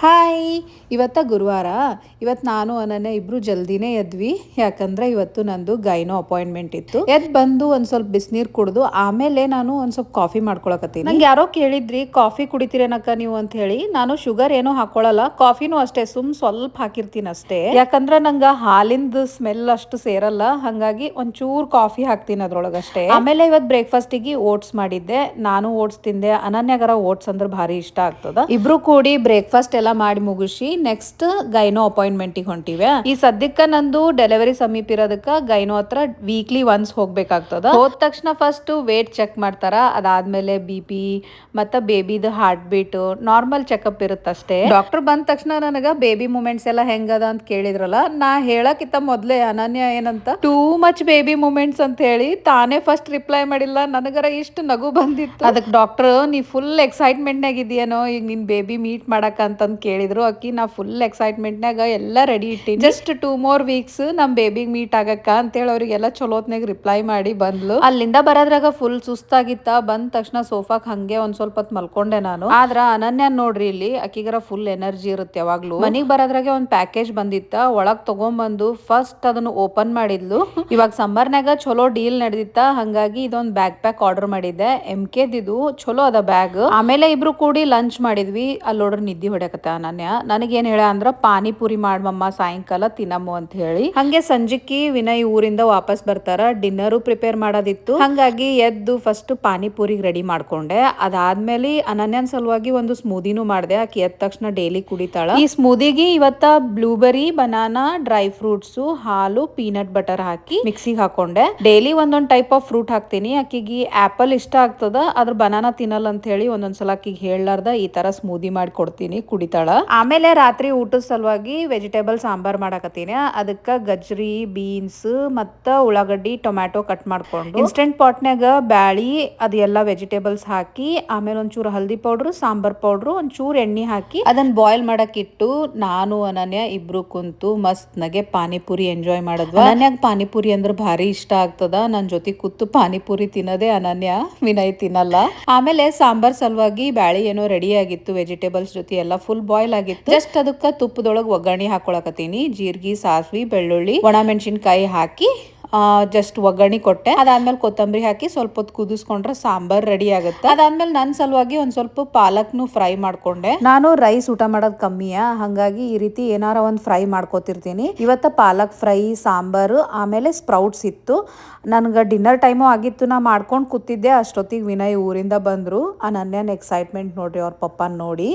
Hi ಇವತ್ತ ಗುರುವಾರ. ಇವತ್ತು ನಾನು ಅನನ್ಯ ಇಬ್ರು ಜಲ್ದಿನೇ ಎದ್ವಿ. ಯಾಕಂದ್ರೆ ಇವತ್ತು ನಂದು ಗೈನೋ ಅಪಾಯಿಂಟ್ಮೆಂಟ್ ಇತ್ತು. ಎದ್ದು ಬಂದು ಒಂದ್ ಸ್ವಲ್ಪ ಬಿಸಿನೀರು ಕುಡಿದು ಆಮೇಲೆ ನಾನು ಒಂದ್ ಸ್ವಲ್ಪ ಕಾಫಿ ಮಾಡ್ಕೊಳಕತ್ತೀನಿ. ನಂಗೆ ಯಾರೋ ಕೇಳಿದ್ರಿ ಕಾಫಿ ಕುಡಿತೀರೇನಕ್ಕ ನೀವು ಅಂತ ಹೇಳಿ. ನಾನು ಶುಗರ್ ಏನೋ ಹಾಕೊಳ್ಳಲ್ಲ, ಕಾಫಿನೂ ಅಷ್ಟೇ ಸ್ವಲ್ಪ ಹಾಕಿರ್ತೀನಿ ಅಷ್ಟೇ. ಯಾಕಂದ್ರೆ ನಂಗೆ ಹಾಲಿಂದ ಸ್ಮೆಲ್ ಅಷ್ಟು ಸೇರಲ್ಲ, ಹಂಗಾಗಿ ಒಂಚೂರು ಕಾಫಿ ಹಾಕ್ತೀನಿ ಅದ್ರೊಳಗಷ್ಟೇ. ಆಮೇಲೆ ಇವತ್ತು ಬ್ರೇಕ್ಫಾಸ್ಟಿಗೆ ಓಟ್ಸ್ ಮಾಡಿದ್ದೆ. ನಾನು ಓಟ್ಸ್ ತಿಂದೆ, ಅನನ್ಯಗರ ಓಟ್ಸ್ ಅಂದ್ರೆ ಭಾರಿ ಇಷ್ಟ ಆಗ್ತದ. ಇಬ್ರು ಕೂಡಿ ಬ್ರೇಕ್ಫಾಸ್ಟ್ ಎಲ್ಲ ಮಾಡಿ ಮುಗಿಸಿ ನೆಕ್ಸ್ಟ್ ಗೈನೋ ಅಪಾಯಿಂಟ್ಮೆಂಟಿಗೆ ಹೊಂಟಿವೆ. ಈ ಸದ್ಯಕ್ಕ ನಂದು ಡೆಲಿವರಿ ಸಮೀಪ ಇರೋದಕ್ಕ ಗೈನೋ ಹತ್ರ ವೀಕ್ಲಿ ಒನ್ಸ್ ಹೋಗ್ಬೇಕಾಗ್ತದ. ಹೋದ ತಕ್ಷಣ ಫಸ್ಟ್ ವೇಟ್ ಚೆಕ್ ಮಾಡ್ತಾರ, ಅದಾದ್ಮೇಲೆ BP ಮತ್ತ ಬೇಬಿದ ಹಾರ್ಟ್ ಬೀಟ್ ನಾರ್ಮಲ್ ಚೆಕ್ಅಪ್ ಇರುತ್ತಷ್ಟೇ. ಡಾಕ್ಟರ್ ಬಂದ ತಕ್ಷಣ ನನಗ ಬೇಬಿ ಮೂಮೆಂಟ್ಸ್ ಎಲ್ಲ ಹೆಂಗದ ಅಂತ ಕೇಳಿದ್ರಲ್ಲ, ನಾ ಹೇಳಕ್ಕಿಂತ ಮೊದ್ಲೇ ಅನನ್ಯ ಏನಂತ ಟೂ ಮಚ್ ಬೇಬಿ ಮೂಮೆಂಟ್ಸ್ ಅಂತ ಹೇಳಿ ತಾನೇ ಫಸ್ಟ್ ರಿಪ್ಲೈ ಮಾಡಿಲ್ಲ. ನನಗರ ಇಷ್ಟು ನಗು ಬಂದಿತ್ತು. ಅದಕ್ಕೆ ಡಾಕ್ಟರ್ ನೀ ಫುಲ್ ಎಕ್ಸೈಟ್ಮೆಂಟ್ ನಾಗ ಇದೆಯೇನೋ ಈಗ ನಿನ್ ಬೇಬಿ ಮೀಟ್ ಮಾಡಕ ಅಂತಂದ್ ಕೇಳಿದ್ರು. ಅಕ್ಕಿ ನಾ ಫುಲ್ ಎಕ್ಸೈಟ್ಮೆಂಟ್ ನಾಗ ಎಲ್ಲ ರೆಡಿ ಇಟ್ಟಿನಿ, ಜಸ್ಟ್ 2 more weeks ನಮ್ ಬೇಬಿಗ್ ಮೀಟ್ ಆಗಕ್ಕ ಅಂತೇಳಿ ಅವ್ರಿಗೆಲ್ಲ ಚಲೋತ್ನಾಗ ರಿಪ್ಲೈ ಮಾಡಿ ಬಂದ್ಲು. ಅಲ್ಲಿಂದ ಬರೋದ್ರಾಗ ಫುಲ್ ಸುಸ್ತಾಗಿತ್ತ. ಬಂದ ತಕ್ಷಣ ಸೋಫಾಕ್ ಹಂಗೆ ಒಂದ್ ಸ್ವಲ್ಪ ಹೊತ್ತು ಮಲ್ಕೊಂಡೆ ನಾನು. ಆದ್ರ ಅನನ್ಯ ನೋಡ್ರಿ ಇಲ್ಲಿ ಅಕ್ಕಿಗರ ಫುಲ್ ಎನರ್ಜಿ ಇರುತ್ತೆ ಯಾವಾಗ್ಲೂ. ಮನಿಗ್ ಬರೋದ್ರಾಗೆ ಒಂದ್ ಪ್ಯಾಕೇಜ್ ಬಂದಿತ್ತ, ಒಳಗ್ ತಗೊಂಡ್ಬಂದು ಫಸ್ಟ್ ಅದನ್ನ ಓಪನ್ ಮಾಡಿದ್ಲು. ಇವಾಗ ಸಮ್ಮರ್ನಾಗ ಚಲೋ ಡೀಲ್ ನಡೆದಿತ್ತ, ಹಂಗಾಗಿ ಇದೊಂದ್ ಬ್ಯಾಕ್ ಪ್ಯಾಕ್ ಆರ್ಡರ್ ಮಾಡಿದ್ದೆ. MK ದಿದು ಚಲೋ ಅದ ಬ್ಯಾಗ್. ಆಮೇಲೆ ಇಬ್ರು ಕೂಡಿ ಲಂಚ್ ಮಾಡಿದ್ವಿ. ಅಲ್ಲಿ ನೋಡ್ರಿ ನಿದ್ದಿ ಹೊಡ್ಯಾಕತ್ತ ಅನನ್ಯ. ನನಗೇನ್ ಹೇಳ ಅಂದ್ರ ಪಾನಿಪುರಿ ಮಾಡ್ಮಮ್ಮ ಸಾಯಂಕಾಲ ತಿನ್ನಮ್ಮು ಅಂತ ಹೇಳಿ. ಹಂಗೆ ಸಂಜಿಕ್ಕಿ ವಿನಯ್ ಊರಿಂದ ವಾಪಸ್ ಬರ್ತಾರ, ಡಿನ್ನರು ಪ್ರಿಪೇರ್ ಮಾಡೋದಿತ್ತು. ಹಂಗಾಗಿ ಎದ್ದು ಫಸ್ಟ್ ಪಾನಿಪುರಿ ರೆಡಿ ಮಾಡ್ಕೊಂಡೆ. ಅದಾದ್ಮೇಲೆ ಅನನ್ಯನ್ ಸಲುವಾಗಿ ಒಂದು ಸ್ಮೂದಿನೂ ಮಾಡ್ದೆ. ಆಕಿ ಎದ್ದ ತಕ್ಷಣ ಡೈಲಿ ಕುಡಿತಾಳ. ಈ ಸ್ಮೂದಿಗೆ ಇವತ್ತ ಬ್ಲೂಬೆರಿ, ಬನಾನಾ, ಡ್ರೈ ಫ್ರೂಟ್ಸ್, ಹಾಲು, ಪೀನಟ್ ಬಟರ್ ಹಾಕಿ ಮಿಕ್ಸಿಗೆ ಹಾಕೊಂಡೆ. ಡೈಲಿ ಒಂದೊಂದ್ ಟೈಪ್ ಆಫ್ ಫ್ರೂಟ್ ಹಾಕ್ತೀನಿ. ಆಕಿಗೆ ಆಪಲ್ ಇಷ್ಟ ಆಗ್ತದ, ಅದ್ರ ಬನಾನಾ ತಿನ್ನಲ್ಲ ಅಂತ ಹೇಳಿ ಒಂದೊಂದ್ಸಲ ಆಕಿಗೆ ಹೇಳಲಾರ್ದ ಈ ತರ ಸ್ಮೂದಿ ಮಾಡಿ ಕೊಡ್ತೀನಿ, ಕುಡಿತಾಳ. ಆಮೇಲೆ ರಾತ್ರಿ ಊಟದ ಸಲುವಾಗಿ ವೆಜಿಟೇಬಲ್ ಸಾಂಬಾರ್ ಮಾಡಾಕತ್ತೀನಿ. ಅದಕ್ಕ ಗಜ್ರಿ, ಬೀನ್ಸ್ ಮತ್ತ ಉಳ್ಳಾಗಡ್ಡಿ, ಟೊಮ್ಯಾಟೊ ಕಟ್ ಮಾಡ್ಕೊಂಡು ಇನ್ಸ್ಟೆಂಟ್ ಪಾಟ್ನಾಗ ಬ್ಯಾಳಿ ಅದೆಲ್ಲ ವೆಜಿಟೇಬಲ್ಸ್ ಹಾಕಿ, ಆಮೇಲೆ ಒಂಚೂರು ಹಲ್ದಿ ಪೌಡ್ರು, ಸಾಂಬಾರ್ ಪೌಡ್ರು, ಒಂಚೂರು ಎಣ್ಣೆ ಹಾಕಿ ಅದನ್ನ ಬಾಯ್ಲ್ ಮಾಡಕ್ ಇಟ್ಟು ನಾನು ಅನನ್ಯ ಇಬ್ರು ಕುಂತು ಮಸ್ತ್ ನಗೆ ಪಾನಿಪುರಿ ಎಂಜಾಯ್ ಮಾಡಿದ್ವಿ. ಅನನ್ಯಾಗ ಪಾನಿಪುರಿ ಅಂದ್ರೆ ಭಾರಿ ಇಷ್ಟ ಆಗ್ತದ. ನನ್ ಜೊತೆ ಕೂತು ಪಾನಿಪುರಿ ತಿನ್ನೋದೇ ಅನನ್ಯ, ವಿನಯ್ ತಿನ್ನಲ್ಲ. ಆಮೇಲೆ ಸಾಂಬಾರ್ ಸಲುವಾಗಿ ಬ್ಯಾಳಿ ಏನೋ ರೆಡಿ ಆಗಿತ್ತು, ವೆಜಿಟೇಬಲ್ಸ್ ಜೊತೆ ಎಲ್ಲ ಫುಲ್ ಬಾಯ್ಲ್ ಆಗಿತ್ತು. ಜಸ್ಟ್ ಅದಕ್ಕ ತುಪ್ಪದೊಳಗೆ ಒಗ್ಗರಣೆ ಹಾಕೊಳಕತ್ತೀನಿ. ಜೀರಿಗೆ, ಸಾಸ್ವಿ, ಬೆಳ್ಳುಳ್ಳಿ, ಒಣ ಮೆಣಸಿನ್ಕಾಯಿ ಹಾಕಿ ಜಸ್ಟ್ ಒಗ್ಗರಣೆ ಕೊಟ್ಟೆ. ಅದಾದ್ಮೇಲೆ ಕೊತ್ತಂಬರಿ ಹಾಕಿ ಸ್ವಲ್ಪ ಹೊತ್ತು ಕುದಿಸ್ಕೊಂಡ್ರೆ ಸಾಂಬಾರ್ ರೆಡಿ ಆಗುತ್ತೆ. ಅದಾದ್ಮೇಲೆ ನನ್ನ ಸಲುವಾಗಿ ಒಂದ್ ಸ್ವಲ್ಪ ಪಾಲಕ್ನು ಫ್ರೈ ಮಾಡ್ಕೊಂಡೆ. ನಾನು ರೈಸ್ ಊಟ ಮಾಡೋದು ಕಮ್ಮಿಯ, ಹಂಗಾಗಿ ಈ ರೀತಿ ಏನಾರ ಒಂದ್ ಫ್ರೈ ಮಾಡ್ಕೋತಿರ್ತೀನಿ. ಇವತ್ತ ಪಾಲಕ್ ಫ್ರೈ, ಸಾಂಬಾರು, ಆಮೇಲೆ ಸ್ಪ್ರೌಟ್ಸ್ ಇತ್ತು. ನನ್ಗೆ ಡಿನ್ನರ್ ಟೈಮು ಆಗಿತ್ತು, ನಾ ಮಾಡ್ಕೊಂಡು ಕೂತಿದ್ದೆ. ಅಷ್ಟೊತ್ತಿಗೆ ವಿನಯ್ ಊರಿಂದ ಬಂದ್ರು. ಅನನ್ಯನ್ ಎಕ್ಸೈಟ್ಮೆಂಟ್ ನೋಡ್ರಿ ಅವ್ರ ಪಪ್ಪನ್ ನೋಡಿ.